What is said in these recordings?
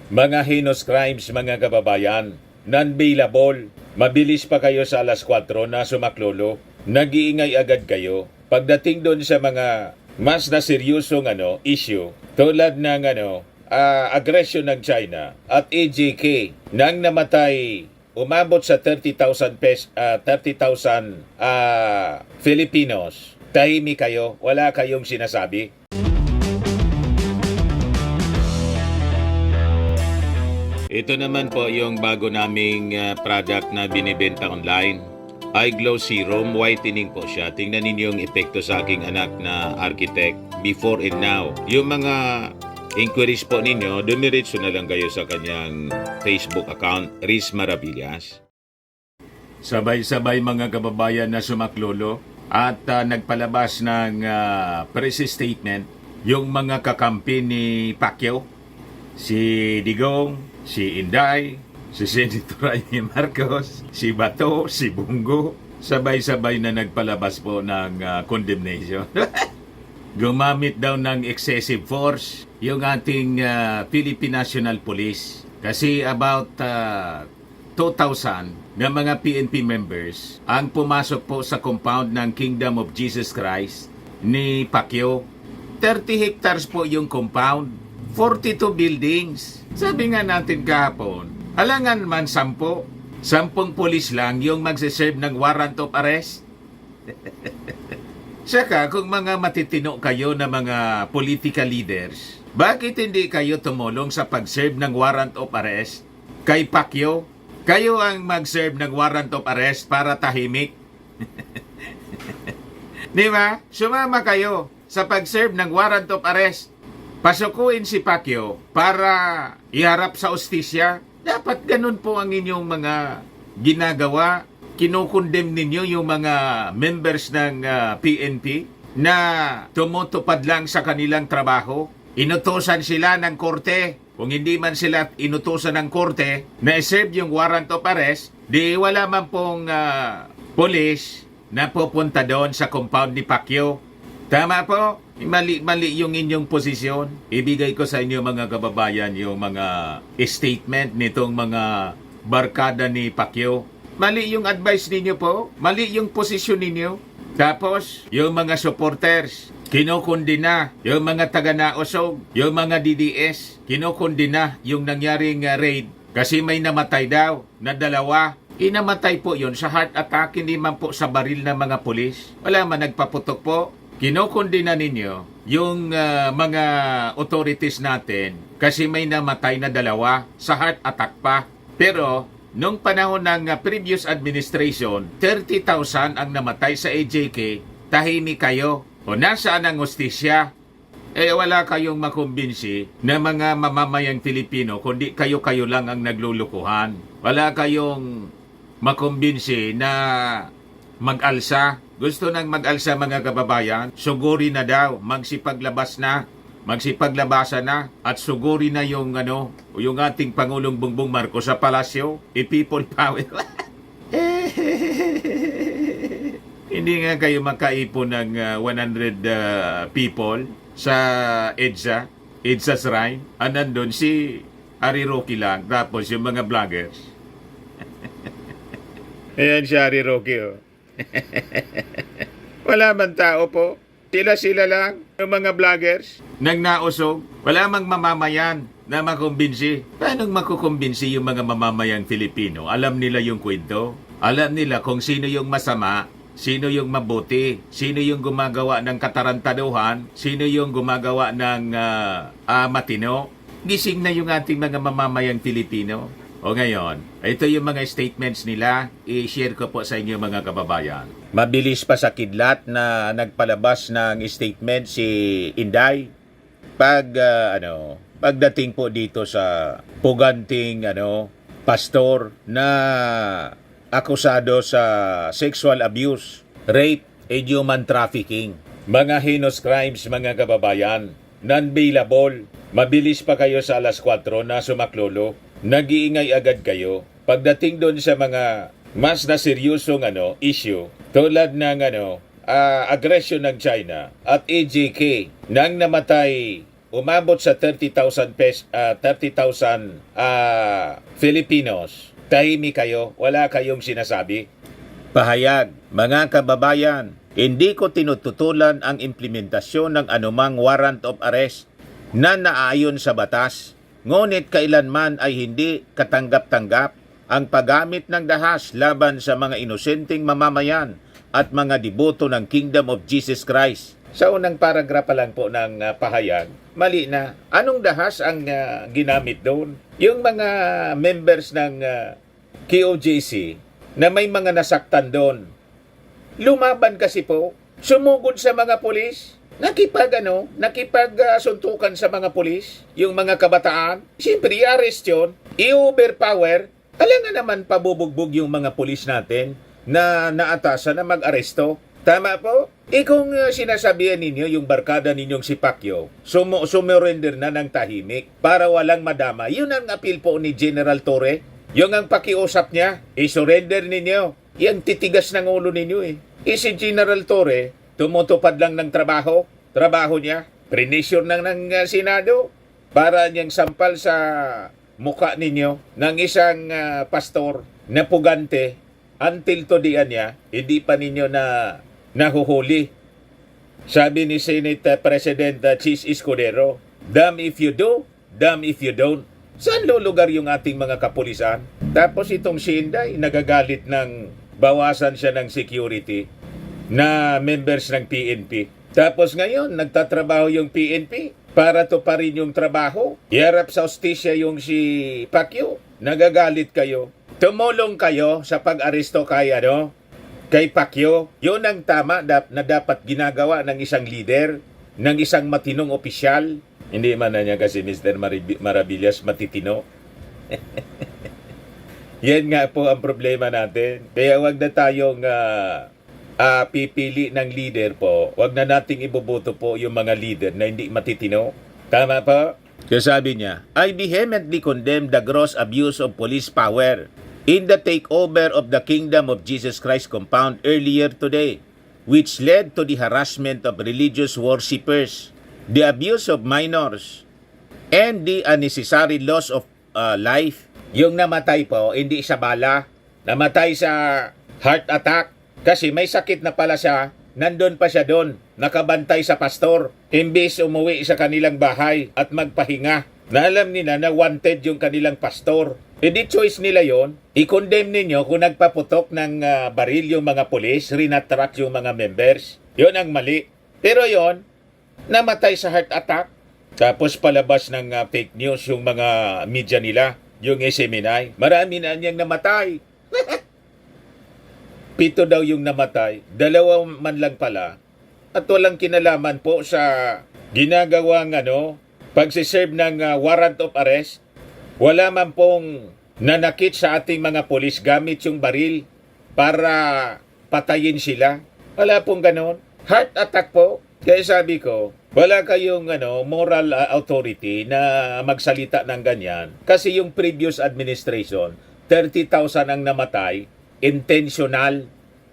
Mga heinous crimes mga kababayan, non-bailable. Mabilis pa kayo sa alas 4 na sumaklolo. Nag-iingay agad kayo. Pagdating doon sa mga mas na seryosong issue, tulad ng agresyon ng China at AJK nang namatay umabot sa 30,000 Filipinos. Tahimik kayo, wala kayong sinasabi. Ito naman po yung bago naming product na binibenta online. Eye Glow Serum, whitening po siya. Tingnan ninyo yung epekto sa aking anak na architect before and now. Yung mga inquiries po ninyo, dumiretso na lang kayo sa kanyang Facebook account, Riz Maravillas. Sabay-sabay mga kababayan na sumaklolo at nagpalabas ng press statement yung mga kakampi ni Pacquiao, si Digong, si Inday, si Senator Amy Marcos, si Bato, si Bungo, sabay-sabay na nagpalabas po ng condemnation. Gumamit daw ng excessive force yung ating Philippine National Police. Kasi about 2,000 na mga PNP members ang pumasok po sa compound ng Kingdom of Jesus Christ ni Pacquiao. 30 hectares po yung compound, 42 buildings. Sabi nga natin kahapon, alangan man 10 pulis lang yung magsiserve ng warrant of arrest. Saka kung mga matitino kayo na mga political leaders, bakit hindi kayo tumulong sa pag-serve ng warrant of arrest kay Pacquiao? Kayo ang mag-serve ng warrant of arrest para tahimik. Di ba? Sumama kayo sa pag-serve ng warrant of arrest. Pasukuin si Pacquiao para iharap sa ustisya. Dapat ganun po ang inyong mga ginagawa. Kinukondem ninyo yung mga members ng PNP na tumutupad lang sa kanilang trabaho. Inutusan sila ng korte. Kung hindi man sila inutusan ng korte na i-serve yung warrant of arrest, di wala man pong police na pupunta doon sa compound ni Pacquiao. Tama po? Mali yung inyong posisyon. Ibigay ko sa inyo mga kababayan yung mga statement nitong mga barkada ni Pacquiao. Mali yung advice ninyo po. Mali yung posisyon ninyo. Tapos, yung mga supporters, kinukundina. Yung mga taga-nausog, yung mga DDS, kinukundina yung nangyaring raid. Kasi may namatay daw na 2. Inamatay po yun sa heart attack, hindi man po sa baril ng mga pulis. Wala man nagpaputok po. Kinukundina ninyo yung mga authorities natin kasi may namatay na 2 sa heart attack pa. Pero, nung panahon ng previous administration, 30,000 ang namatay sa AJK, tahimik kayo. O nasaan ang hustisya? Wala kayong makumbinsi na mga mamamayang Pilipino, kundi kayo-kayo lang ang naglulukuhan. Wala kayong makumbinsi na mag-alsa. Gusto nang mag-alsa mga kababayan, suguri na daw, magsipaglabasan na at suguri na yung yung ating Pangulong Bongbong Marcos sa palasyo, i-people power. Hindi nga kayo makaipon ng 100 people sa EDSA Shrine. Nandun si Harry Roque lang, tapos yung mga vloggers. Ayan si Harry Roque, oh. Wala man tao po. Sila lang, yung mga vloggers. Nagnausog. Wala mang mamamayan na makumbinsi. Paano makukumbinsi yung mga mamamayang Filipino? Alam nila yung kwento. Alam nila kung sino yung masama, sino yung mabuti, sino yung gumagawa ng katarantaduhan, sino yung gumagawa ng matino. Gising na yung ating mga mamamayang Filipino. O ngayon, ito yung mga statements nila, i-share ko po sa inyo mga kababayan. Mabilis pa sa kidlat na nagpalabas ng statement si Inday pagdating po dito sa puganting pastor na akusado sa sexual abuse, rape, and human trafficking. Mga heinous crimes mga kababayan, non-bailable. Mabilis pa kayo sa alas 4 na sumaklolo. Nag-iingay agad kayo. Pagdating doon sa mga mas na seryosong issue, tulad ng agresyon ng China at AJK nang namatay umabot sa 30,000 Filipinos, tahimik kayo, wala kayong sinasabi. Pahayag, mga kababayan, hindi ko tinututulan ang implementasyon ng anumang warrant of arrest na naaayon sa batas. Ngunit kailanman ay hindi katanggap-tanggap ang paggamit ng dahas laban sa mga inosenteng mamamayan at mga deboto ng Kingdom of Jesus Christ. Sa unang paragrapa lang po ng pahayag, mali na. Anong dahas ang ginamit doon? Yung mga members ng KOJC na may mga nasaktan doon, lumaban kasi po, sumugod sa mga pulis, nakipagsuntukan sa mga pulis, yung mga kabataan. Siyempre, i-arrest yun, i-overpower. Alam nga naman pabubugbog yung mga pulis natin na naatasan na mag-aresto. Tama po? Kung sinasabihan ninyo yung barkada ninyong si Pacquiao, sumurrender na ng tahimik para walang madama. Yun ang appeal po ni General Torre. Yung ang pakiusap niya, i-surrender ninyo. Yan titigas ng ulo ninyo eh. Si General Torre, tumutupad lang ng trabaho niya, prinisyon ng Senado para niyang sampal sa mukha ninyo ng isang pastor na pugante. Until todian niya, hindi pa ninyo na nahuhuli. Sabi ni Senate President Chis Escudero, damn if you do, damn if you don't. Saan lulugar yung ating mga kapulisan? Tapos itong si Inday, nagagalit ng bawasan siya ng security na members ng PNP. Tapos ngayon, nagtatrabaho yung PNP para to pa rin yung trabaho. Iharap sa hustisya yung si Pacquiao. Nagagalit kayo. Tumulong kayo sa pag-aresto kay Pacquiao. Yun ang tama na dapat ginagawa ng isang leader, ng isang matinong opisyal. Hindi man na niya kasi Mr. Maravillas matitino. Yan nga po ang problema natin. Kaya wag na tayong pipili ng leader po. Wag na nating iboboto po yung mga leader na hindi matitino. Tama po? Kaya sabi niya, I vehemently condemn the gross abuse of police power in the takeover of the Kingdom of Jesus Christ compound earlier today, which led to the harassment of religious worshippers, the abuse of minors, and the unnecessary loss of life. Yung namatay po, hindi sa bala, namatay sa heart attack kasi may sakit na pala siya, nandun pa siya doon, nakabantay sa pastor, imbis umuwi sa kanilang bahay at magpahinga. Na alam nila na wanted yung kanilang pastor. Hindi choice nila yon. I-condemn ninyo kung nagpaputok ng baril yung mga pulis, rinatrak yung mga members. Yon ang mali. Pero yon, namatay sa heart attack. Tapos palabas ng fake news yung mga media nila, yung SMNI. Marami na niyang namatay. 7 daw yung namatay. 2 man lang pala. At walang kinalaman po sa ginagawang pagsiserve ng warrant of arrest. Wala man pong nanakit sa ating mga polis gamit yung baril para patayin sila. Wala pong ganon. Heart attack po. Kaya sabi ko, wala kayong moral authority na magsalita ng ganyan. Kasi yung previous administration, 30,000 ang namatay, intentional,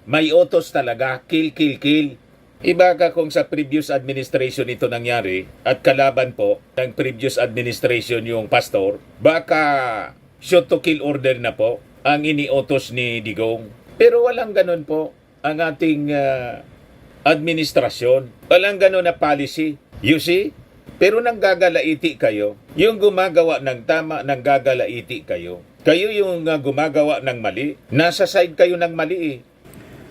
may utos talaga, kill. Iba ka kung sa previous administration ito nangyari at kalaban po ng previous administration yung pastor, baka shoot to kill order na po ang iniutos ni Digong. Pero walang ganun po ang ating administrasyon. Walang ganun na policy. You see? Pero nanggagalaiti kayo. Yung gumagawa ng tama, nanggagalaiti kayo. Kayo yung gumagawa ng mali. Nasa side kayo ng mali eh.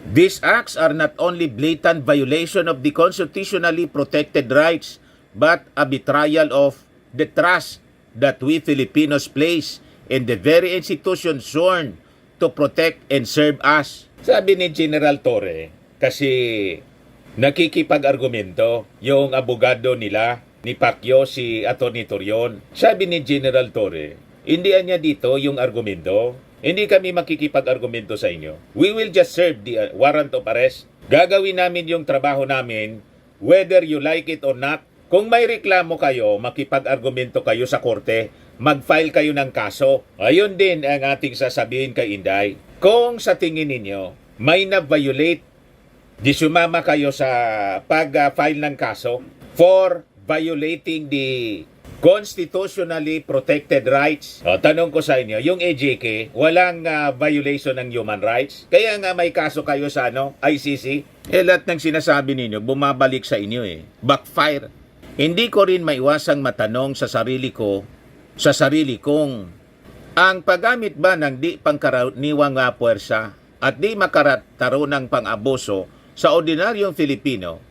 These acts are not only blatant violation of the constitutionally protected rights, but a betrayal of the trust that we Filipinos place in the very institution sworn to protect and serve us. Sabi ni General Torre, kasi nakikipag-argumento yung abogado nila ni Pacquiao, si Atty. Torion. Sabi ni General Torre, hindi niya dito yung argumento. Hindi kami makikipag-argumento sa inyo. We will just serve the warrant of arrest. Gagawin namin yung trabaho namin, whether you like it or not. Kung may reklamo kayo, makipag-argumento kayo sa korte, mag-file kayo ng kaso. Ayun din ang ating sasabihin kay Inday. Kung sa tingin ninyo, may na-violate, di sumama kayo sa pag-file ng kaso for violating the constitutionally protected rights. O, tanong ko sa inyo, yung AJK, walang violation ng human rights? Kaya nga may kaso kayo sa ICC? Lahat ng sinasabi ninyo, bumabalik sa inyo Backfire. Hindi ko rin maiwasang matanong sa sarili kong, ang paggamit ba ng di pangkaraniwang puwersa at di makaroon ng pang-abuso sa ordinaryong Filipino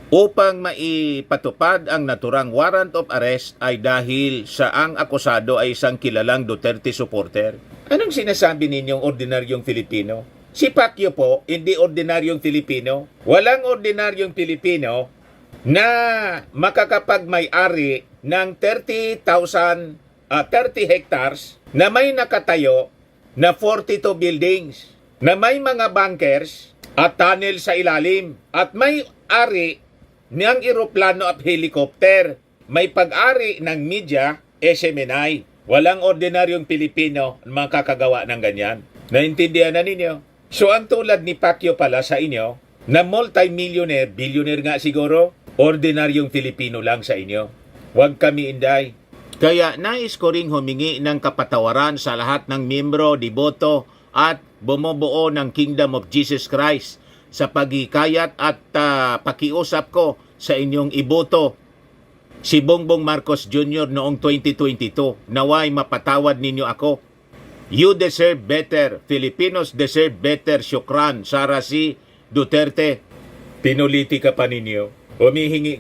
upang maipatupad ang naturang warrant of arrest ay dahil sa ang akusado ay isang kilalang Duterte supporter? Anong sinasabi ninyong ordinaryong Filipino? Si Pacquiao po, hindi ordinaryong Filipino. Walang ordinaryong Filipino na makakapag-may-ari ng 30 hectares na may nakatayo na 42 buildings, na may mga bunkers at tunnel sa ilalim, at may ari ng eroplano at helicopter, may pag-ari ng media, SMNI. Walang ordinaryong Pilipino makakagawa ng ganyan. Naintindihan na ninyo? So ang tulad ni Pacquiao pala sa inyo, na multi-millionaire, billionaire nga siguro, ordinaryong Filipino lang sa inyo. Huwag kami inday. Kaya nais ko ring humingi ng kapatawaran sa lahat ng miyembro, deboto at bumubuo ng Kingdom of Jesus Christ sa paghikayat at pakiusap ko sa inyong iboto si Bongbong Marcos Jr. noong 2022. Naway mapatawad ninyo ako. You deserve better. Filipinos deserve better. Syukran. Sara C. Duterte. Pinulitika pa ninyo. Humihingi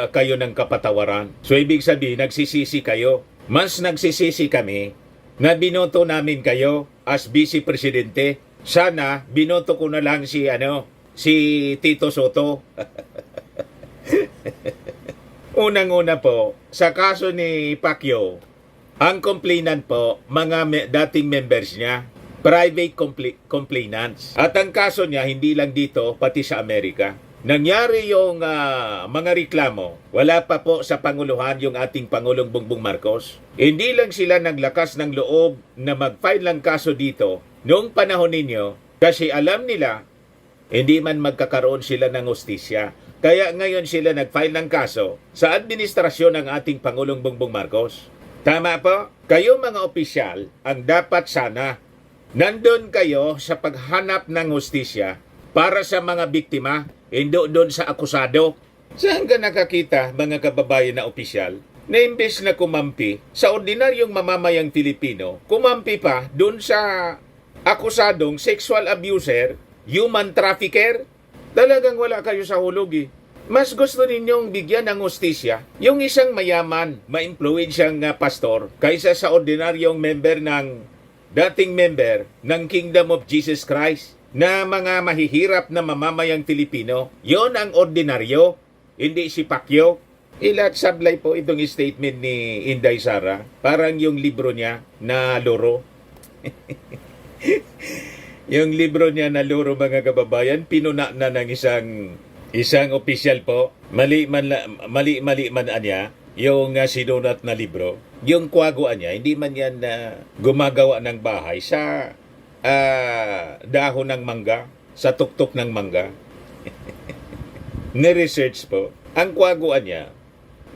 kayo ng kapatawaran. So ibig sabihin, nagsisisi kayo. Mas nagsisisi kami na binoto namin kayo as Vice Presidente. Sana binoto ko na lang si Tito Soto. Unang-una po, sa kaso ni Pacquiao, ang complainant po, mga dating members niya, private complainants. At ang kaso niya, hindi lang dito, pati sa Amerika. Nangyari yung mga reklamo, wala pa po sa Panguluhan yung ating Pangulong Bongbong Marcos. Hindi lang sila naglakas ng loob na mag-file ng kaso dito noong panahon ninyo kasi alam nila hindi man magkakaroon sila ng hustisya. Kaya ngayon sila nag-file ng kaso sa administrasyon ng ating Pangulong Bongbong Marcos. Tama po? Kayo mga opisyal ang dapat sana nandun kayo sa paghanap ng hustisya para sa mga biktima, hindi doon sa akusado. Saan ka nakakita, mga kababayan na opisyal, na imbes na kumampi sa ordinaryong mamamayang Pilipino, kumampi pa doon sa akusadong sexual abuser, human trafficker? Talagang wala kayo sa hulog Mas gusto ninyong bigyan ng hustisya yung isang mayaman, ma-influensyang pastor kaysa sa ordinaryong dating member ng Kingdom of Jesus Christ na mga mahihirap na mamamayang Pilipino. Yon ang ordinaryo, hindi si Pacquiao. Ilat sablay po itong statement ni Inday Sara. Parang yung libro niya na loro. Yung libro niya na loro, mga kababayan, pinuna na ng isang opisyal po. Mali man niya yung sinunat na libro. Yung kwaguan niya, hindi man yan gumagawa ng bahay sa dahon ng mangga, sa tuktok ng mangga. Ni-research po. Ang kwaguan niya,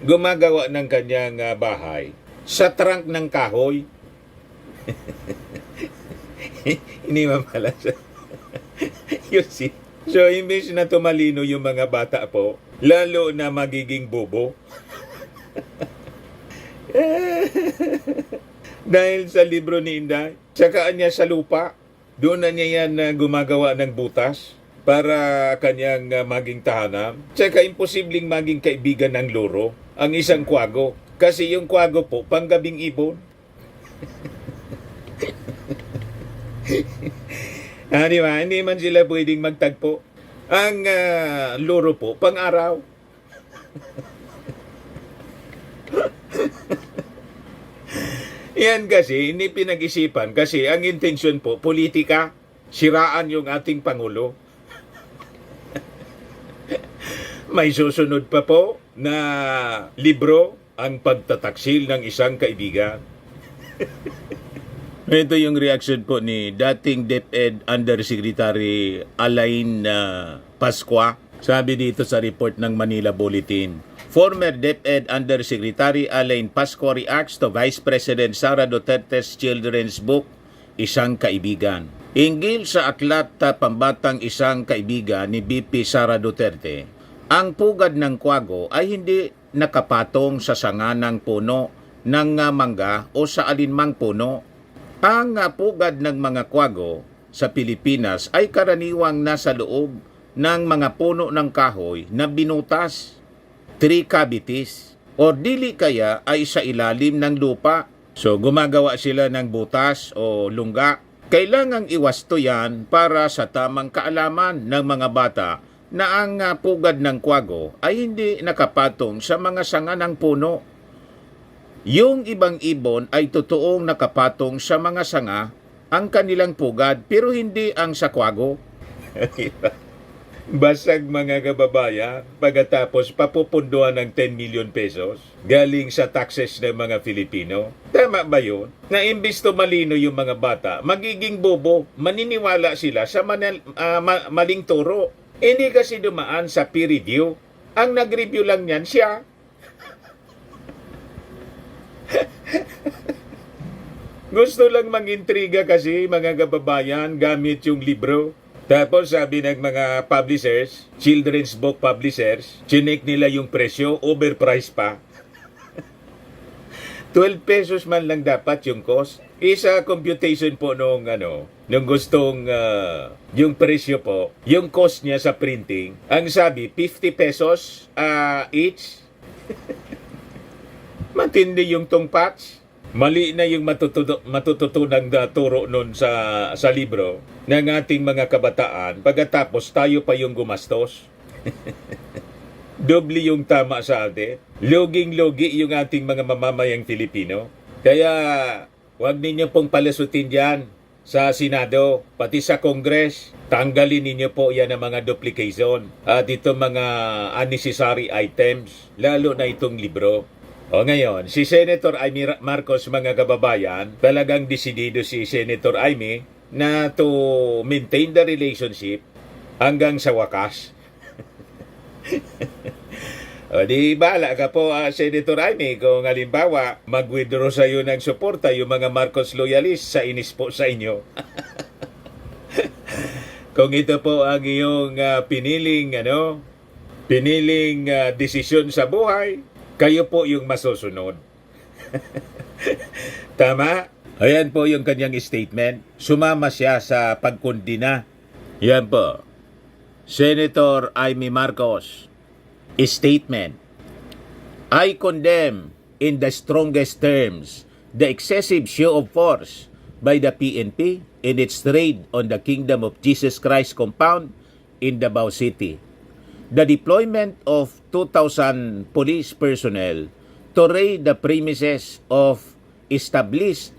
gumagawa ng kanyang bahay sa trunk ng kahoy. Hindi mamala siya. You see? So, imbes na tumalino yung mga bata po, lalo na magiging bobo. Dahil sa libro ni Inday, tsakaan niya sa lupa, doon na niya yan gumagawa ng butas para kanyang maging tahanan. Tsaka imposibleng maging kaibigan ng loro ang isang kwago. Kasi yung kwago po, panggabing ibon. Di ba? Hindi man sila pwedeng magtagpo. Ang loro po, pang-araw. Yan kasi, hindi pinag-isipan kasi ang intensyon po, politika, siraan yung ating Pangulo. May susunod pa po na libro, ang pagtataksil ng isang kaibigan. Ito yung reaction po ni dating DepEd Undersecretary Alain Pascua. Sabi dito sa report ng Manila Bulletin, former DepEd Undersecretary Alain Pasco reacts to Vice President Sara Duterte's children's book, Isang Kaibigan. Inggil sa aklat pambatang Isang Kaibigan ni BP Sara Duterte, ang pugad ng kwago ay hindi nakapatong sa sanga ng puno ng mangga o sa alinmang puno. Ang pugad ng mga kwago sa Pilipinas ay karaniwang nasa loob ng mga puno ng kahoy na binutas, tree cavities, o dili kaya ay sa ilalim ng lupa. So gumagawa sila ng butas o lungga. Kailangang iwasto yan para sa tamang kaalaman ng mga bata na ang pugad ng kwago ay hindi nakapatong sa mga sanga ng puno. Yung ibang ibon ay totoong nakapatong sa mga sanga ang kanilang pugad pero hindi ang sa kwago. Basag mga kababayan, pagkatapos papupunduhan ng 10 million pesos galing sa taxes ng mga Filipino. Tama ba yun? Na imbis to malino yung mga bata, magiging bobo, maniniwala sila sa maling turo. Hindi kasi dumaan sa peer review. Ang nag-review lang yan siya. Gusto lang mangintriga kasi mga kababayan gamit yung libro. Tapos sabi ng mga publishers, children's book publishers, chinek nila yung presyo, overpriced pa. 12 pesos man lang dapat yung cost. Isa computation po nung gustong yung presyo po, yung cost niya sa printing, ang sabi 50 pesos each. Matindi yung tong patch. Mali na yung matututunang turo nun sa libro ng ating mga kabataan pagkatapos tayo pa yung gumastos. Doble yung tama sa atin. Loging-logi yung ating mga mamamayang Filipino. Kaya huwag ninyo pong palasutin dyan sa Senado, pati sa Congress. Tanggalin ninyo po yan ang mga duplication at itong mga unnecessary items, lalo na itong libro. O ngayon, si Senator Amy Marcos mga kababayan, talagang desidido si Senator Amy na to maintain the relationship hanggang sa wakas. O di bahala ka po Senator Amy kung halimbawa mag-withdraw sa iyo ng suporta yung mga Marcos loyalists sa inis po sa inyo. Kung ito po ang iyong piniling desisyon sa buhay, kayo po yung masusunod. Tama? Ayan po yung kanyang statement. Sumama siya sa pagkondina. Yan po. Senator Amy Marcos. Statement. I condemn in the strongest terms the excessive show of force by the PNP in its raid on the Kingdom of Jesus Christ compound in Davao City. The deployment of 2,000 police personnel to raid the premises of established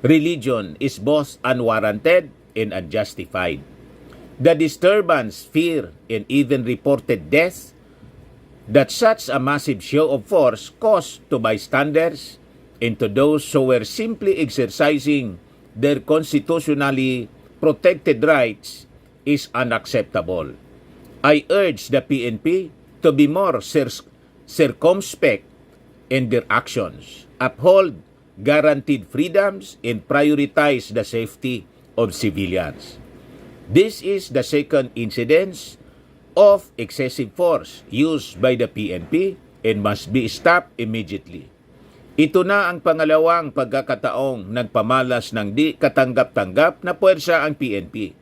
religion is both unwarranted and unjustified. The disturbance, fear, and even reported death that such a massive show of force caused to bystanders and to those who were simply exercising their constitutionally protected rights is unacceptable. I urge the PNP to be more circumspect in their actions, uphold guaranteed freedoms, and prioritize the safety of civilians. This is the second incidence of excessive force used by the PNP and must be stopped immediately. Ito na ang pangalawang pagkakataong nagpamalas ng di katanggap-tanggap na puwersa ang PNP.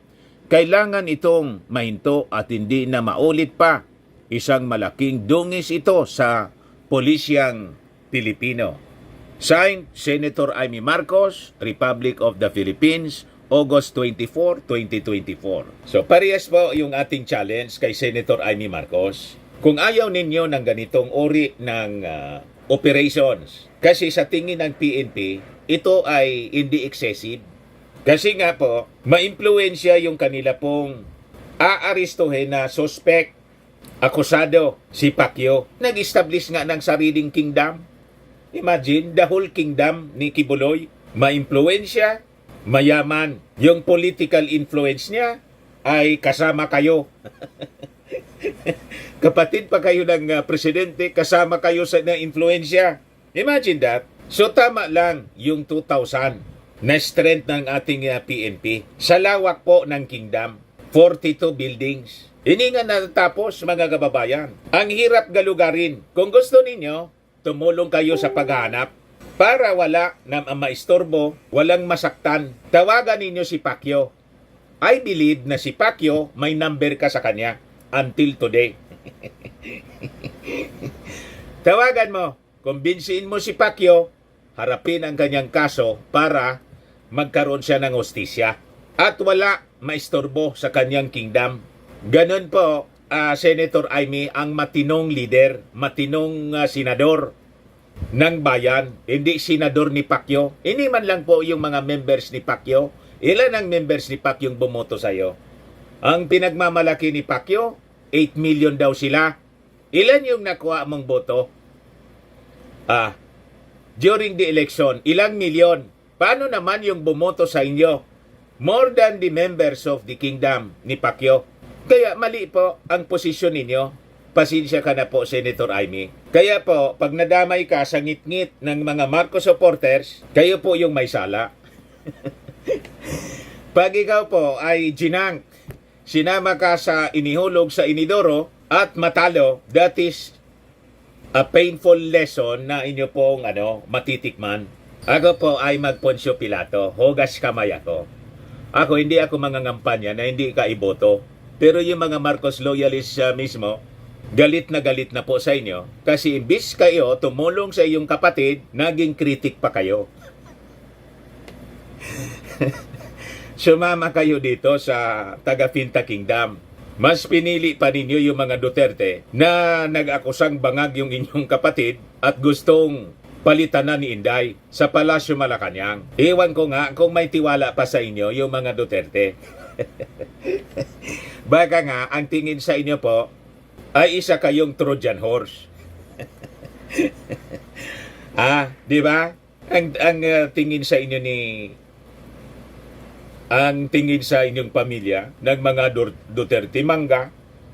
Kailangan itong mahinto at hindi na maulit pa. Isang malaking dungis ito sa polisyang Pilipino. Signed, Senator Amy Marcos, Republic of the Philippines, August 24, 2024. So parehas po yung ating challenge kay Senator Amy Marcos. Kung ayaw ninyo ng ganitong uri ng operations, kasi sa tingin ng PNP, ito ay hindi excessive. Kasi nga po, maimpluwensya yung kanila pong aaristuhin na suspect, akusado, si Pacquiao. Nag-establish nga ng sariling kingdom. Imagine, the whole kingdom ni Kibuloy. Maimpluwensya, mayaman. Yung political influence niya ay kasama kayo. Kapatid pa kayo ng presidente, kasama kayo sa na influensya. Imagine that. So tama lang yung 2,000 na strength ng ating PNP. Sa lawak po ng kingdom, 42 buildings. Hindi nga natatapos, mga kababayan. Ang hirap galugarin. Kung gusto ninyo, tumulong kayo sa paghahanap para wala na maistorbo, walang masaktan. Tawagan ninyo si Pacquiao. I believe na si Pacquiao may number ka sa kanya until today. Tawagan mo. Kumbinsiin mo si Pacquiao, harapin ang kanyang kaso para magkaroon siya ng hustisya. At wala maistorbo sa kanyang kingdom. Ganun po, Senator Amy, ang matinong leader, matinong senador ng bayan, hindi senador ni Pacquiao. Hindi man lang po yung mga members ni Pacquiao. Ilan ang members ni Pacquiao yung bumoto sa'yo? Ang pinagmamalaki ni Pacquiao, 8 million daw sila. Ilan yung nakuha mong boto? During the election, ilang milyon? Paano naman yung bumoto sa inyo? More than the members of the kingdom ni Pacquiao. Kaya mali po ang posisyon ninyo. Pasensya ka na po, Senator Amy. Kaya po, pag nadamay ka sa ngit-ngit ng mga Marcos supporters, kayo po yung may sala. Pag ikaw po ay ginang, sinama ka sa inihulog sa inidoro at matalo, that is a painful lesson na inyo pong matitikman. Ako po ay mag-Poncio Pilato, hugas kamay ako. Hindi ako mangangampanya na hindi ka iboto. Pero yung mga Marcos loyalists mismo, galit na po sa inyo kasi imbis kayo tumulong sa iyong kapatid, naging kritik pa kayo. Sumama kayo dito sa taga-Finta Kingdom. Mas pinili pa ninyo yung mga Duterte na nag-akusang bangag yung inyong kapatid at gustong palitan na ni Inday sa Palasyo Malacanang. Ewan ko nga kung may tiwala pa sa inyo yung mga Duterte. Baka nga, ang tingin sa inyo po ay isa kayong Trojan horse. Di ba? Ang tingin sa inyo ang tingin sa inyong pamilya ng mga Duterte,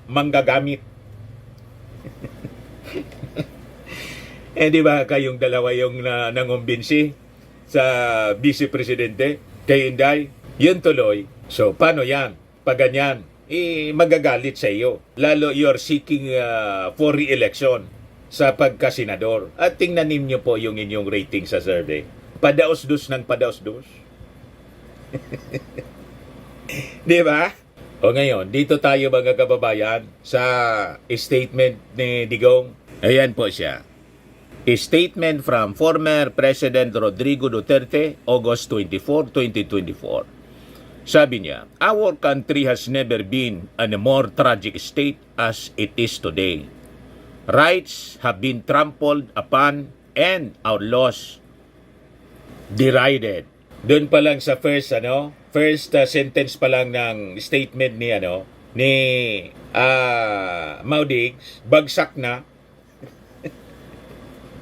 manggagamit. Di ba kayong dalawa yung nangumbinsi sa Vice Presidente kay Inday? Yun tuloy. So, paano yan? Pag ganyan, magagalit sa iyo. Lalo you're seeking for re-election sa pagkasenador. At tingnan ninyo po yung inyong rating sa survey. Padaos-dos ng padaos-dos. Di ba? O ngayon, dito tayo mga kababayan sa statement ni Digong. Ayan po siya. A statement from former President Rodrigo Duterte, August 24, 2024. Sabi niya, our country has never been in a more tragic state as it is today. Rights have been trampled upon and our laws derided. Doon pa lang sa first sentence pa lang ng statement ni Maudigs, bagsak na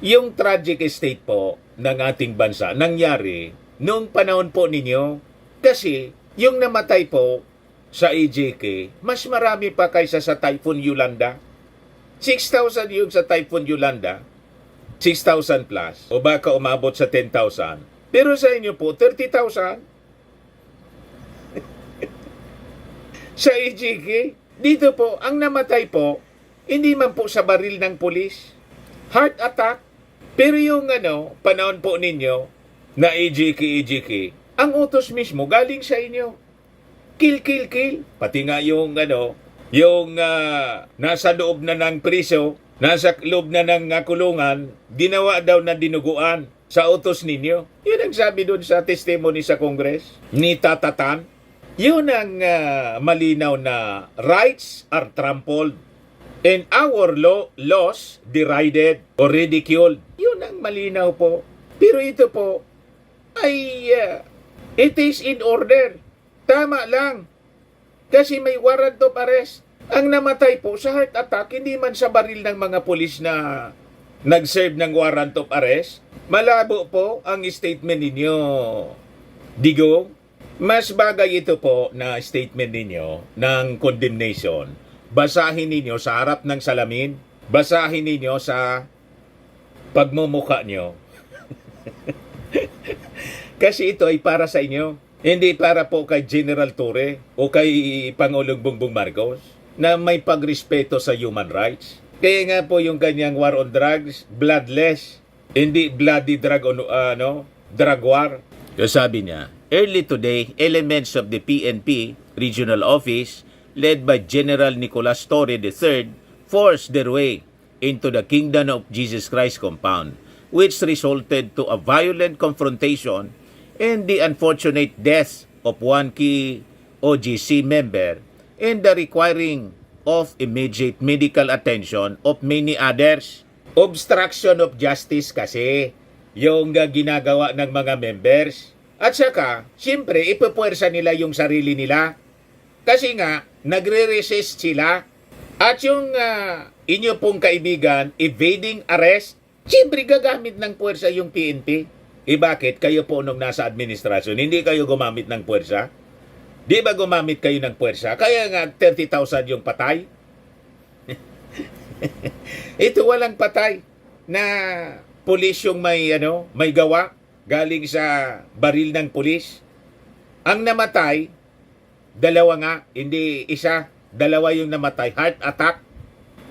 yung tragic state po ng ating bansa nangyari nung panahon po ninyo kasi yung namatay po sa AJK, mas marami pa kaysa sa Typhoon Yolanda. 6,000 yung sa Typhoon Yolanda, 6,000 plus, o baka umabot sa 10,000. Pero sa inyo po, 30,000. Sa AJK, dito po, ang namatay po, hindi man po sa baril ng pulis. Heart attack. Pero yung panahon po ninyo na AJK, ang utos mismo galing sa inyo. Kill. Pati nga yung nasa loob na ng priso, nasa loob na ng kulungan, ginawa daw na dinuguan sa utos ninyo. Yun ang sabi doon sa testimony sa Congress ni Tatatan. Yun ang malinaw na rights are trampled and our laws derided or ridiculed. Yun ang malinaw po. Pero ito po ay it is in order. Tama lang. Kasi may warrant of arrest. Ang namatay po sa heart attack, hindi man sa baril ng mga pulis na nag-serve ng warrant of arrest. Malabo po ang statement ninyo, Digong. Mas bagay ito po na statement ninyo ng condemnation basahin ninyo sa harap ng salamin, basahin ninyo sa pagmumukha nyo. Kasi ito ay para sa inyo. Hindi para po kay General Torre o kay Pangulong Bongbong Marcos na may pagrespeto sa human rights. Kaya nga po yung kanyang war on drugs, bloodless, hindi bloody drug drug war. So sabi niya, early today, elements of the PNP regional office led by General Nicolas Torre III forced their way into the Kingdom of Jesus Christ compound, which resulted to a violent confrontation and the unfortunate death of one key OGC member and the requiring of immediate medical attention of many others. Obstruction of justice kasi yung ginagawa ng mga members. At saka, siyempre, ipupuwersa nila yung sarili nila. Kasi nga, nagre-resist sila. At yung inyo pong kaibigan, evading arrest, siyempre gagamit ng puwersa yung PNP. Bakit? Kayo po nung nasa administrasyon, hindi kayo gumamit ng puwersa? Di ba gumamit kayo ng puwersa? Kaya nga 30,000 yung patay. Ito walang patay na pulis yung may gawa galing sa baril ng pulis. Ang namatay, dalawa nga, hindi isa, dalawa yung namatay, heart attack.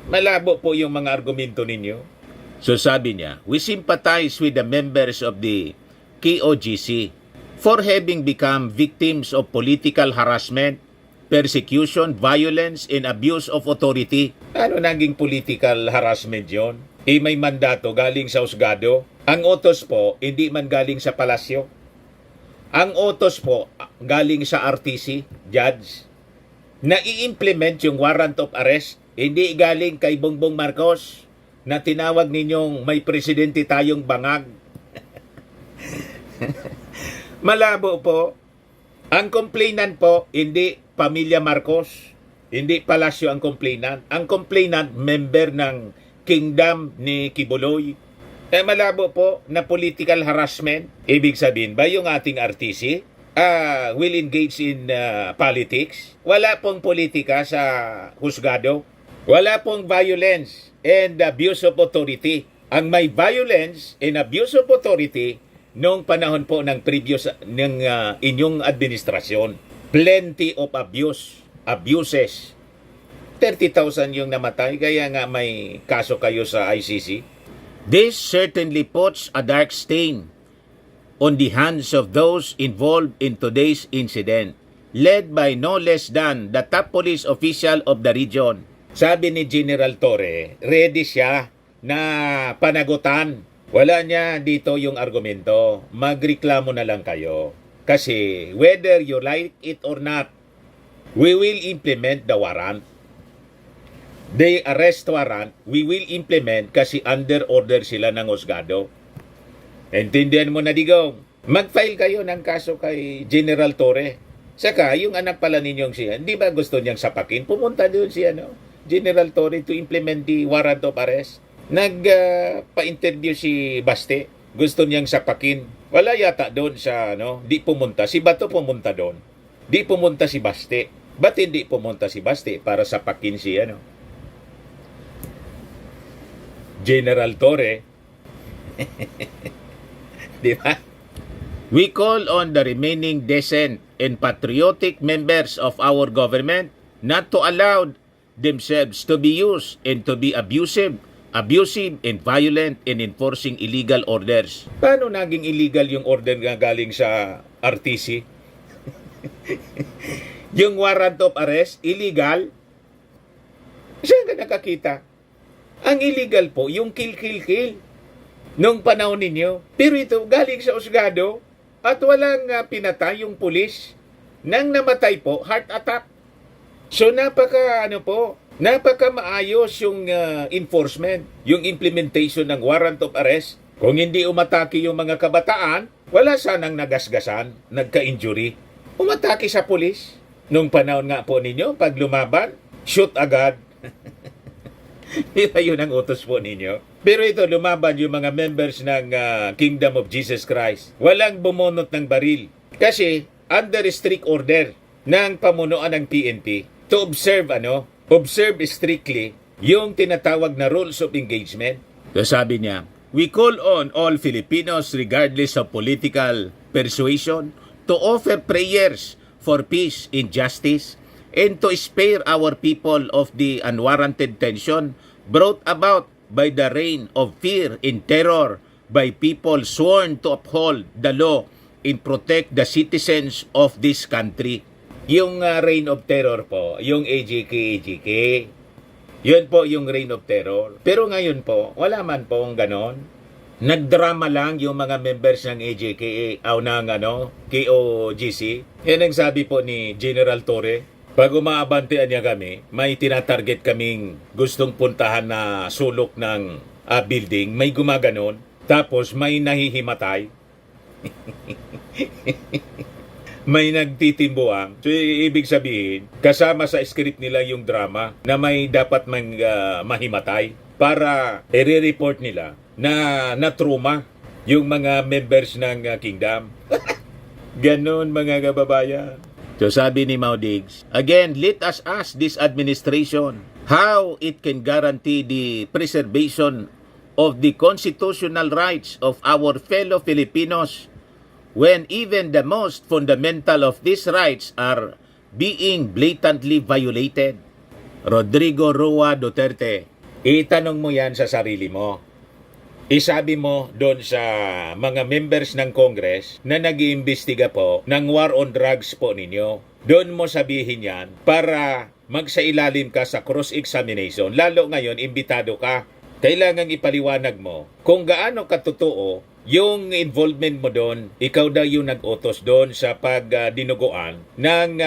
Malabo po yung mga argumento ninyo. So sabi niya, we sympathize with the members of the KOGC for having become victims of political harassment, persecution, violence, and abuse of authority. Ano naging political harassment yon? May mandato galing sa husgado. Ang utos po, hindi man galing sa palasyo. Ang utos po, galing sa RTC, judge, na i-implement yung warrant of arrest, hindi galing kay Bongbong Marcos, na tinawag ninyong may presidente tayong bangag. Malabo po. Ang complainant po, hindi pamilya Marcos, hindi palasyo ang complainant. Ang complainant, member ng kingdom ni Kibuloy. Malabo po na political harassment. Ibig sabihin ba yung ating RTC will engage in politics? Wala pong politika sa husgado. Wala pong violence and abuse of authority. Ang may violence and abuse of authority noong panahon po ng previous ng inyong administrasyon. Plenty of abuses. 30,000 yung namatay, kaya nga may kaso kayo sa ICC. This certainly puts a dark stain on the hands of those involved in today's incident, led by no less than the top police official of the region. Sabi ni General Torre, ready siya na panagutan. Wala niya dito yung argumento. Magreklamo na lang kayo. Kasi whether you like it or not, we will implement the warrant. The arrest warrant, we will implement kasi under order sila ng husgado. Intindihan mo na, Digong. Mag-file kayo ng kaso kay General Torre. Saka, yung anak pala ninyong siya, di ba gusto niyang sapakin? Pumunta doon siya, General Torre to implement the warrant of arrest. Nagpa-interview si Baste. Gusto niyang sapakin. Wala yata doon sa, di pumunta. Si Bato pumunta doon. Di pumunta si Baste. Ba't hindi pumunta si Baste para sapakin si, General Torre? Di ba? We call on the remaining decent and patriotic members of our government not to allow themselves to be used and to be abusive and violent in enforcing illegal orders. Paano naging illegal yung order na galing sa RTC? Yung warrant of arrest, illegal? Saan ka nakakita? Ang illegal po, yung kill. Nung panahon ninyo. Pero ito, galing sa husgado at walang pinatay yung pulis. Nang namatay po, heart attack. So napaka maayos yung enforcement, yung implementation ng warrant of arrest. Kung hindi umatake yung mga kabataan, wala sanang nagasgasan, nagka-injury. Umatake sa pulis. Nung panahon nga po ninyo, pag lumaban, shoot agad. Di ba yun ang utos po ninyo? Pero ito, lumaban yung mga members ng Kingdom of Jesus Christ. Walang bumunot ng baril. Kasi under strict order ng pamunuan ng PNP to observe observe strictly yung tinatawag na rules of engagement. So sabi niya, we call on all Filipinos regardless of political persuasion to offer prayers for peace and justice and to spare our people of the unwarranted tension brought about by the reign of fear and terror by people sworn to uphold the law and protect the citizens of this country. Yung reign of terror po, yung AJK, yun po yung reign of terror. Pero ngayon po, wala man po ang ganon. Nagdrama lang yung mga members ng AJK, ng KOGC. Yan ang sabi po ni General Torre. Pag umaabantian niya kami, may tinatarget kaming gustong puntahan na sulok ng building, may gumaganon, tapos may nahihimatay. May nagtitimbuang. So, ibig sabihin, kasama sa script nila yung drama na may dapat mahimatay para i-report nila na trauma yung mga members ng kingdom. Ganon mga kababayan. So sabi ni Mau Diggs, again, let us ask this administration how it can guarantee the preservation of the constitutional rights of our fellow Filipinos when even the most fundamental of these rights are being blatantly violated. Rodrigo Roa Duterte, itanong mo yan sa sarili mo. Isabi mo doon sa mga members ng Congress na nag-iimbestiga po ng war on drugs po ninyo. Doon mo sabihin yan para magsailalim ka sa cross-examination. Lalo ngayon, imbitado ka. Kailangang ipaliwanag mo kung gaano katotoo yung involvement mo doon. Ikaw daw yung nag-utos doon sa pagdinuguan ng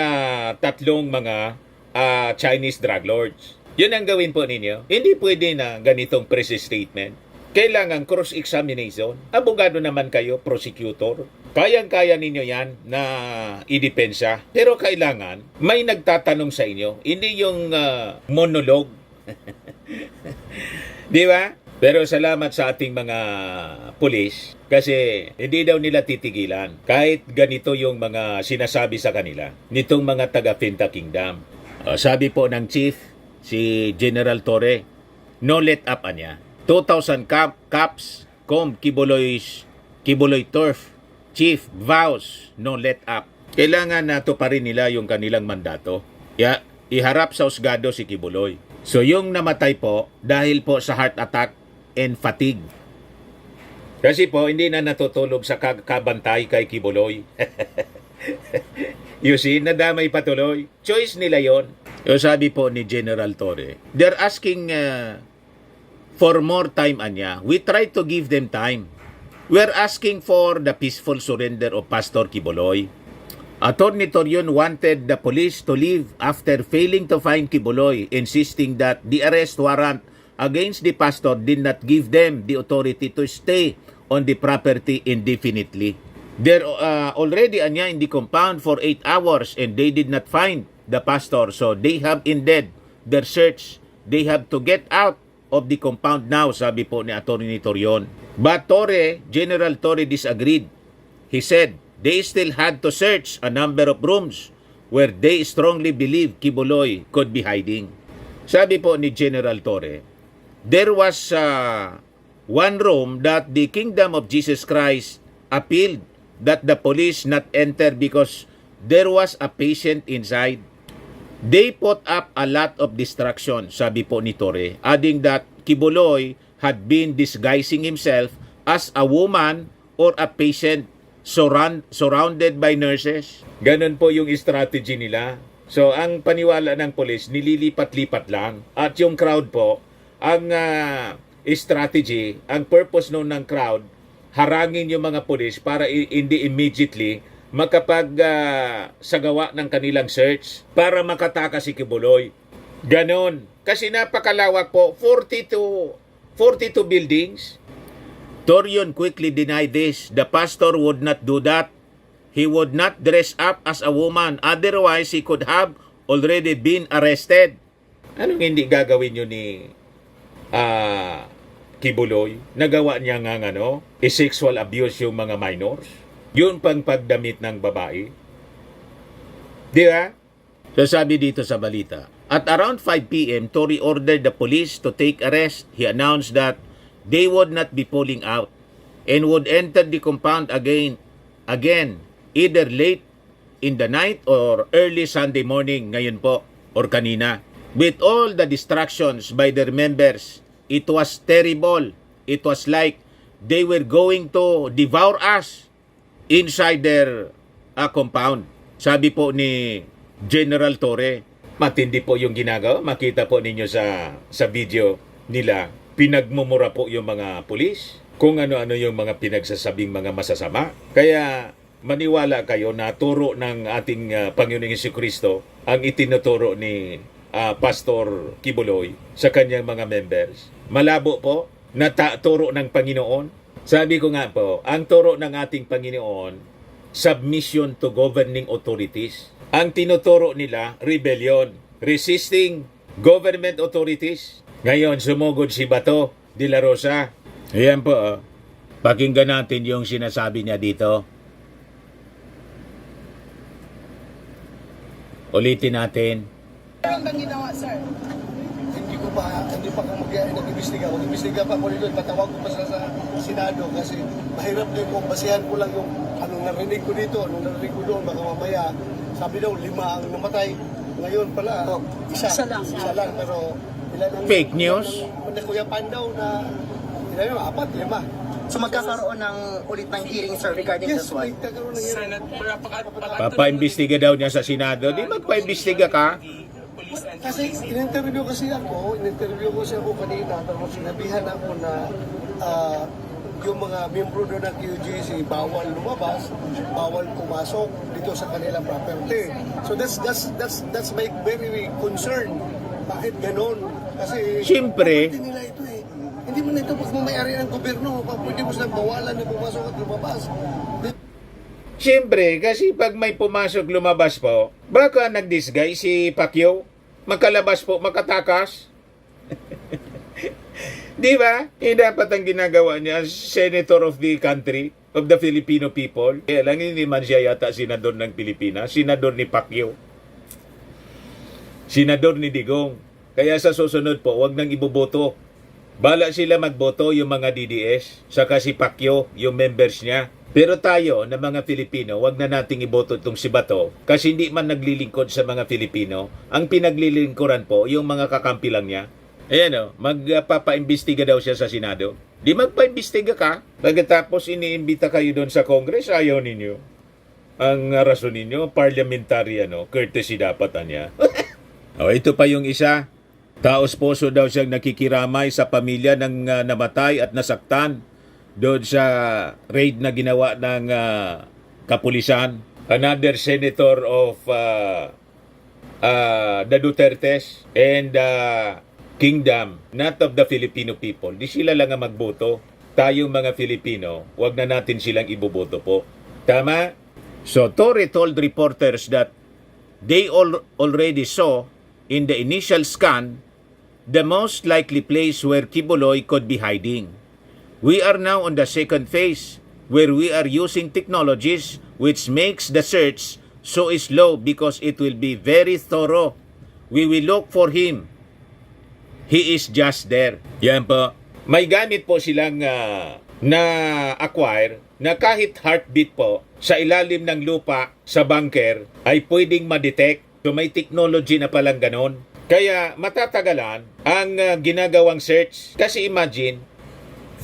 tatlong mga Chinese drug lords. Yun ang gawin po ninyo. Hindi pwede na ganitong press statement. Kailangan cross-examination. Abogado naman kayo, prosecutor. Kayang-kaya ninyo yan na idepensa. Pero kailangan may nagtatanong sa inyo. Hindi yung monologue. Di ba? Pero salamat sa ating mga pulis kasi hindi daw nila titigilan kahit ganito yung mga sinasabi sa kanila nitong mga taga-Finta Kingdom. Sabi po ng chief, si General Torre, no let up niya. 2,000 caps, Kibuloy Turf, chief vows, no let up. Kailangan na tuparin nila yung kanilang mandato. Iharap sa husgado si Kibuloy. So yung namatay po dahil po sa heart attack and fatigue. Kasi po, hindi na natutulog sa kabantay kay Kibuloy. You see, nadamay patuloy. Choice nila yon. Yung sabi po ni General Torre, they're asking for more time, Anya. We try to give them time. We're asking for the peaceful surrender of Pastor Kibuloy. Attorney Torion wanted the police to leave after failing to find Kibuloy, insisting that the arrest warrant against the pastor did not give them the authority to stay on the property indefinitely. They're already in the compound for 8 hours and they did not find the pastor. So they have ended their search. They have to get out of the compound now, sabi po ni Atty. Torion. But General Torre disagreed. He said they still had to search a number of rooms where they strongly believe Kibuloy could be hiding. Sabi po ni General Torre, there was one room that the Kingdom of Jesus Christ appealed that the police not enter because there was a patient inside. They put up a lot of distraction, sabi po ni Torre, adding that Kibuloy had been disguising himself as a woman or a patient surrounded by nurses. Ganun po yung strategy nila. So, ang paniwala ng police, nililipat-lipat lang. At yung crowd po, ang strategy, ang purpose noon ng crowd, harangin yung mga police para hindi immediately sagawa ng kanilang search para makatakas si Kibuloy. Ganon. Kasi napakalawak po, 42 buildings. Torion quickly denied this. The pastor would not do that. He would not dress up as a woman. Otherwise, he could have already been arrested. Anong hindi gagawin yun ni Kibuloy? Nagawa niya nga sexual abuse yung mga minors. Yun pang pagdamit ng babae. Di ba? So sabi dito sa balita, At around 5 p.m., Torre ordered the police to take arrest. He announced that they would not be pulling out and would enter the compound again, either late in the night or early Sunday morning, ngayon po, or kanina. With all the distractions by their members, it was terrible. It was like they were going to devour us inside their compound. Sabi po ni General Torre, matindi po yung ginagawa. Makita po ninyo sa video nila, pinagmumura po yung mga pulis, kung ano-ano yung mga pinagsasabing mga masasama. Kaya maniwala kayo na turo ng ating Panginoong Jesucristo ang itinuturo ni Pastor Kibuloy sa kanyang mga members. Malabo po na turo ng Panginoon. Sabi ko nga po, ang turo ng ating Panginoon, submission to governing authorities. Ang tinuturo nila, rebellion, resisting government authorities. Ngayon, sumugod si Bato de la Rosa. Ayan po, pakinggan natin yung sinasabi niya dito. Ulitin natin. Ano bang ginawa, sir? Hindi pa ako nag-imbestiga. Mag-imbestiga pa ako dito. Patawag ko pa sa Senado kasi mahirap din kung basihan ko lang yung anong narinig ko dito, anong narinig ko doon. Baka mamaya, sabi daw, 5 ang namatay. Ngayon pala, isa lang. Pero ilan ang Fake news? Nakuyapan daw na ilan yung 4, 5. So magkakaroon ng ulit ng hearing, sir, regarding this one? Magkakaroon ng hearing. Papaimbestiga daw niya sa Senado. Di magpaimbestiga ka. Kasi in-interview ko siya kanina, tapos sinabihan ako na yung mga miyembro doon ng QGC bawal lumabas, bawal pumasok dito sa kanilang property. So that's my very concern. Bakit ganon? Kasi Siyempre. property nila ito eh. Hindi mo na ito pagmamayari ng gobyerno, pwede mo silang bawalan na pumasok at lumabas. Siyempre, kasi pag may pumasok lumabas po, baka nag-disguise si Pacquiao. Makalabas po, makatakas. Di ba? Dapat ang ginagawa niya, senator of the country, of the Filipino people. Kaya lang hindi man siya yata senador ng Pilipinas, senador ni Pacquiao. Senador ni Digong. Kaya sa susunod po, wag nang iboboto. Bala sila magboto yung mga DDS, saka si Pacquiao, yung members niya. Pero tayo, na mga Filipino, wag na nating iboto itong si Bato kasi hindi man naglilingkod sa mga Filipino. Ang pinaglilingkuran po, yung mga kakampi lang niya. Ayan o, magpapaimbestiga daw siya sa Senado. Di magpaimbestiga ka. Pagkatapos iniimbita kayo doon sa Congress, ayaw ninyo. Ang rason ninyo, parliamentary, courtesy dapat niya. O, ito pa yung isa. Taos-puso daw siyang nakikiramay sa pamilya ng namatay at nasaktan doon sa raid na ginawa ng kapulisan. Another senator of the Dutertes and Kingdom, not of the Filipino people. Di sila lang ang magboto. Tayong mga Filipino, wag na natin silang iboboto po. Tama? So Torre told reporters that they already saw in the initial scan the most likely place where Kibuloy could be hiding. We are now on the second phase where we are using technologies which makes the search so slow because it will be very thorough. We will look for him. He is just there. Yan po. May gamit po silang na-acquire na kahit heartbeat po sa ilalim ng lupa sa bunker ay pwedeng ma-detect. So may technology na palang ganon. Kaya matatagalan ang ginagawang search. Kasi imagine,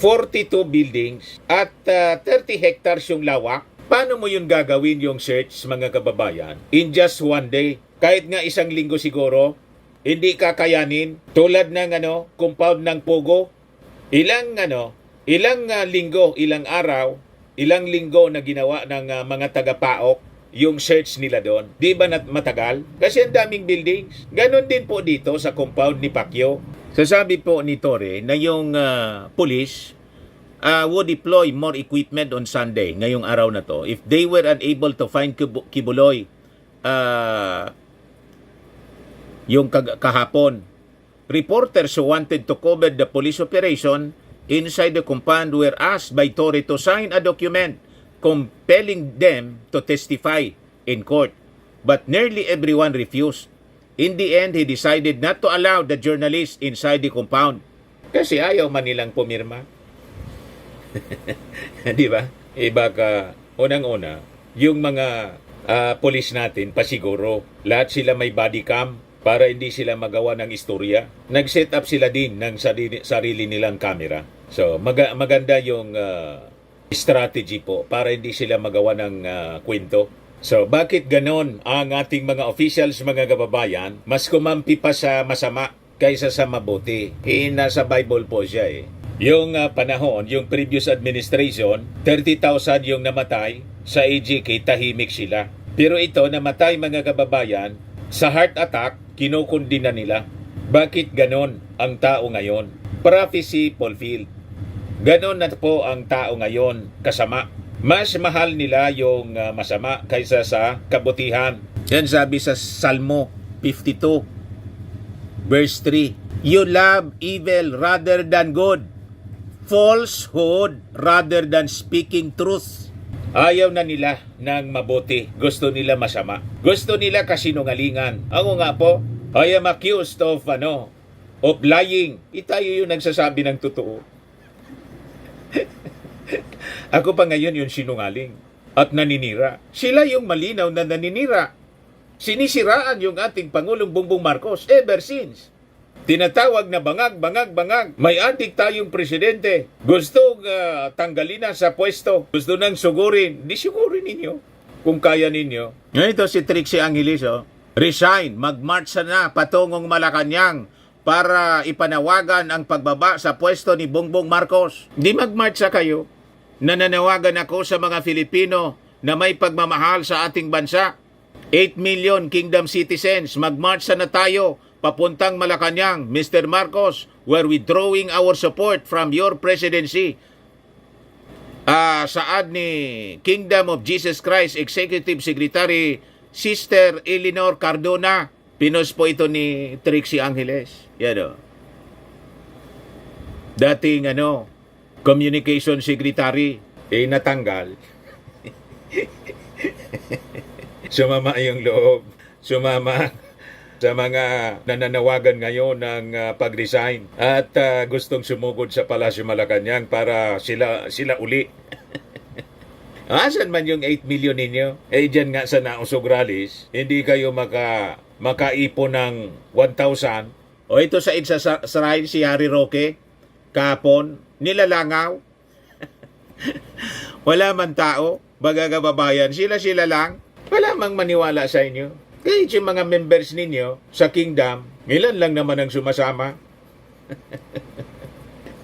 42 buildings at 30 hectares yung lawak. Paano mo yun gagawin yung search, mga kababayan? In just one day. Kahit nga isang linggo siguro, hindi kakayanin. Tulad ng compound ng Pogo. Ilang linggo, ilang araw, ilang linggo na ginawa ng mga taga-PAOK yung search nila doon. Di ba matagal? Kasi ang daming buildings. Ganon din po dito sa compound ni Pacquiao. Sasabi po ni Torre na yung police would deploy more equipment on Sunday, ngayong araw na to. If they were unable to find Kibuloy yung kahapon. Reporters who wanted to cover the police operation inside the compound were asked by Torre to sign a document compelling them to testify in court. But nearly everyone refused. In the end, he decided not to allow the journalist inside the compound. Kasi ayaw man nilang pumirma. Di ba? Baka unang-una, yung mga polis natin, pasiguro, lahat sila may body cam para hindi sila magawa ng istorya. Nag-set up sila din ng sarili nilang camera. So, maganda yung strategy po para hindi sila magawa ng kwento. So, bakit ganon ang ating mga officials, mga kababayan, mas kumampi pa sa masama kaysa sa mabuti? Nasa Bible po siya eh. Yung panahon, yung previous administration, 30,000 yung namatay, sa AGK tahimik sila. Pero ito, namatay mga kababayan, sa heart attack, kinukundina nila. Bakit ganon ang tao ngayon? Prophecy fulfilled. Ganon na po ang tao ngayon, kasama. Mas mahal nila yung masama kaysa sa kabutihan. Yan sabi sa Salmo 52, verse 3. You love evil rather than good, falsehood rather than speaking truth. Ayaw na nila ng mabuti. Gusto nila masama. Gusto nila kasinungalingan. Ako nga po, I am accused of lying. Tayo yung nagsasabi ng totoo. Ako pa ngayon yung sinungaling at naninira. Sila yung malinaw na naninira. Sinisiraan yung ating Pangulong Bongbong Marcos ever since. Tinatawag na bangag. May adik tayong presidente. Gusto tanggalin na sa pwesto. Gusto nang sugurin. Di sugurin ninyo kung kaya ninyo. Ito si Trixie Angeles. Resign. Magmarch na patungong Malacanang para ipanawagan ang pagbaba sa pwesto ni Bongbong Marcos. Di magmarch kayo. Nananawagan ako sa mga Filipino na may pagmamahal sa ating bansa. 8 million Kingdom citizens. Magmarch na tayo papuntang Malacanang. Mr. Marcos, we're withdrawing our support from your presidency. Saad ni Kingdom of Jesus Christ Executive Secretary Sister Eleanor Cardona. Pinos po ito ni Trixie Angeles. Yan o. Dating Communication Secretary. Natanggal. Sumama yung loob. Sumama sa mga nananawagan ngayon ng pag-resign at gustong sumugod sa Palasyo Malacanang para sila uli. Asan man yung 8 million ninyo? Dyan nga sa Nausog Rallies, hindi kayo makaipon ng 1,000. O ito sa Israel, si Harry Roque, kapon, nilalangaw. Wala man tao, bagagababayan, sila lang. Wala mang maniwala sa inyo. Kahit yung mga members ninyo sa Kingdom, ilan lang naman ang sumasama.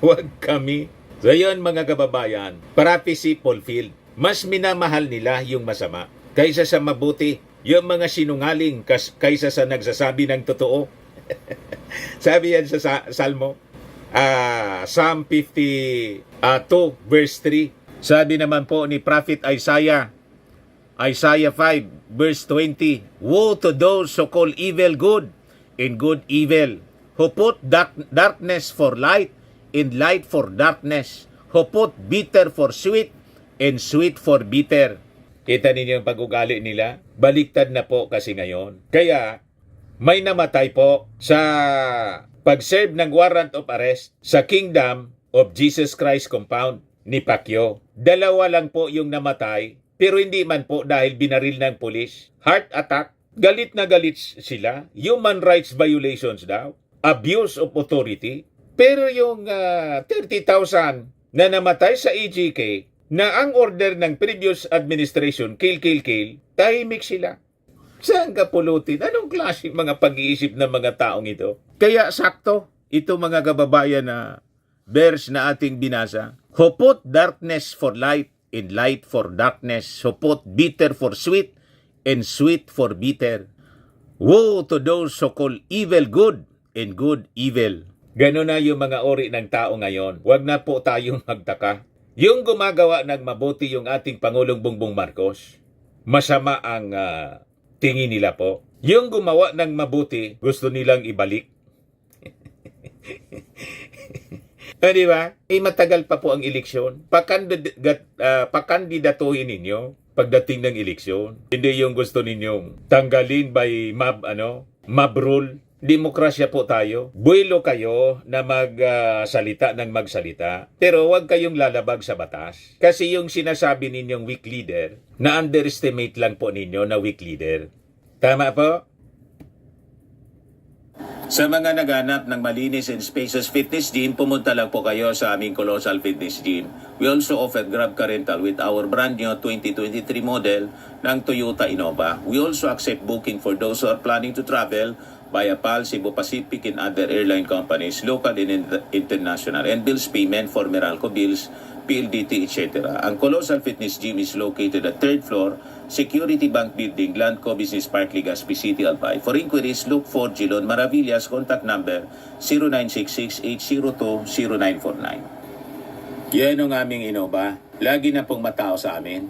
Huwag kami. So yun mga kababayan, prophecy fulfilled. Mas minamahal nila yung masama kaysa sa mabuti. Yung mga sinungaling kaysa sa nagsasabi ng totoo. Sabi yan sa Salmo. Psalm 52 verse 3. Sabi naman po ni Prophet Isaiah 5 verse 20. Woe to those who call evil good and good evil, who put darkness for light and light for darkness, who put bitter for sweet and sweet for bitter. Kita ninyo yung pag-ugali nila? Baliktad na po kasi ngayon. Kaya may namatay po sa pag-serve ng warrant of arrest sa Kingdom of Jesus Christ compound ni Pacquiao. 2 lang po yung namatay, pero hindi man po dahil binaril ng pulis. Heart attack. Galit na galit sila. Human rights violations daw. Abuse of authority. Pero yung 30,000 na namatay sa EGK, na ang order ng previous administration, kill, tahimik sila. Saan ka pulutin? Anong klaseng mga pag-iisip ng mga taong ito? Kaya sakto, ito mga kababayan na verse na ating binasa. Who put darkness for light and light for darkness. Who put bitter for sweet and sweet for bitter. Woe to those who call evil good and good evil. Gano'n na yung mga ori ng tao ngayon. Huwag na po tayong magtaka. Yung gumagawa ng mabuti yung ating Pangulong Bongbong Marcos, masama ang tingin nila po. Yung gumawa ng mabuti, gusto nilang ibalik. Di ba? Matagal pa po ang eleksyon. Pakandidatuhin ninyo pagdating ng eleksyon. Hindi yung gusto ninyong tanggalin by mob rule. Demokrasya po tayo. Buwelo kayo na magsalita ng magsalita. Pero huwag kayong lalabag sa batas. Kasi yung sinasabi ninyong weak leader, na-underestimate lang po ninyo na weak leader. Tama po? Sa mga naghanap ng malinis and spacious fitness gym, pumunta lang po kayo sa aming Colossal Fitness Gym. We also offer Grab Car Rental with our brand new 2023 model ng Toyota Innova. We also accept booking for those who are planning to travel via PAL, Cebu Pacific, and other airline companies, local and international, and bills payment for Meralco bills, PLDT, etc. Ang Colossal Fitness Gym is located at 3rd floor, Security Bank Building, Landco Business Park, Legazpi City, Albay. For inquiries, look for Gilon Maravillas, contact number 0966-802-0949. Yan ang aming Innova. Lagi na pong matao sa amin.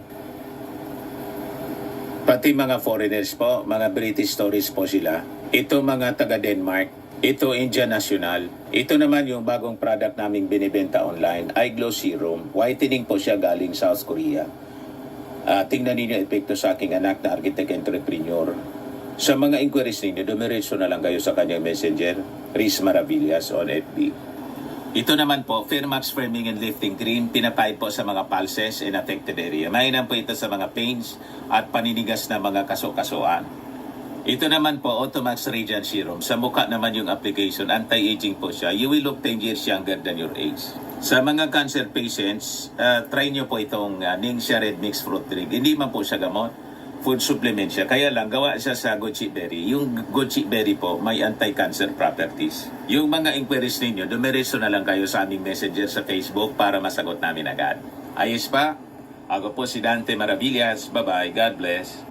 Pati mga foreigners po, mga British tourists po sila. Ito mga taga Denmark. Ito Indian National. Ito naman yung bagong product naming binibenta online, iGlow Serum. Whitening po siya galing South Korea. Tingnan ninyo epekto sa aking anak na architect entrepreneur. Sa mga inquiries ninyo, dumiretso na lang kayo sa kanyang messenger, Riz Maravillas on FB. Ito naman po, Firmax Firming and Lifting Cream, pinapay po sa mga pulses and affected area. Mainam po ito sa mga pains at paninigas na mga kaso-kasuan. Ito naman po, Automax Radiant Serum. Sa mukha naman yung application, anti-aging po siya. You will look 10 years younger than your age. Sa mga cancer patients, try nyo po itong Ningxia Red Mix Fruit Drink. Hindi man po siya gamot, food supplement siya. Kaya lang, gawa siya sa goji berry. Yung goji berry po, may anti-cancer properties. Yung mga inquiries ninyo, dumiretso na lang kayo sa aming messenger sa Facebook para masagot namin agad. Ayos pa? Ako po si Dante Maravillas. Bye-bye. God bless.